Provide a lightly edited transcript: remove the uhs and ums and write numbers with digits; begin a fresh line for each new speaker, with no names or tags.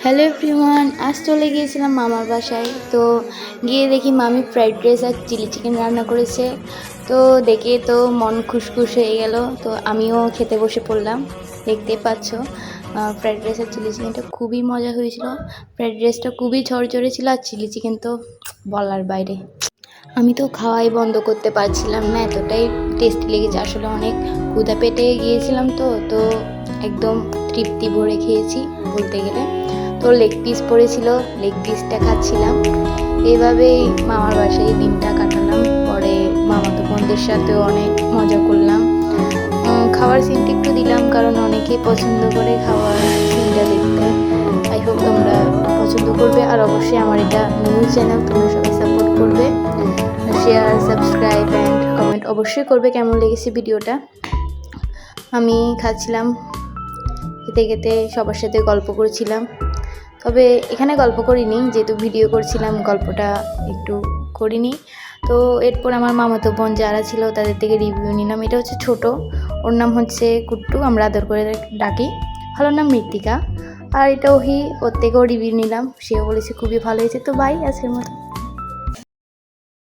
Hello everyone, আজ চলে গিয়েছিলাম মামার বাসায়। তো গিয়ে দেখি মামি ফ্রাইড রাইস আর চিলি চিকেন রান্না করেছে। তো দেখে তো মন খুশখুশ হয়ে গেল। তো আমিও খেতে বসে পড়লাম। দেখতে পাচ্ছ ফ্রাইড রাইস আর চিলি চিকেনটা খুবই মজা হয়েছিল। ফ্রাইড রাইসটা খুবই ঝরঝরে ছিল আর চিলি চিকেন তো বলার বাইরে। আমি তো খাওয়াই বন্ধ করতে পারছিলাম না, এতটাই টেস্টি লেগেছে। আসলে অনেক ক্ষুধা পেটে গিয়েছিলাম তো তো একদম তৃপ্তি ভরে খেয়েছি বলতে গেলে। তো লেগ পিস পড়েছিল, লেগ পিসটা খাচ্ছিলাম। এইভাবেই মামার বাসায় দিনটা কাটালাম। পরে মামাতো বোনদের সাথেও অনেক মজা করলাম। খাওয়ার সিনটা একটু দিলাম কারণ অনেকেই পছন্দ করে খাওয়ার সিনটা দেখতে। আই হোপ তোমরা পছন্দ করবে। আর অবশ্যই আমার এটা নিউজ চ্যানেল, তোমরা সবাই সাপোর্ট করবে। শেয়ার, সাবস্ক্রাইব অ্যান্ড কমেন্ট অবশ্যই করবে কেমন লেগেছে ভিডিওটা। আমি খাচ্ছিলাম, খেতে খেতে সবার সাথে গল্প করছিলাম। তবে এখানে গল্প করিনি, যেহেতু ভিডিও করছিলাম গল্পটা একটু করিনি। তো এরপর আমার মামাতো বোন যারা ছিল তাদের থেকে রিভিউ নিলাম। এটা হচ্ছে ছোট, ওর নাম হচ্ছে কুট্টু, আমরা আদর করে ডাকি। ভালো নাম মৃত্তিকা। আর এটা ওহি, ওর থেকেও রিভিউ নিলাম, সেও বলেছে খুবই ভালো হয়েছে। তো বাই, আজকের মতো।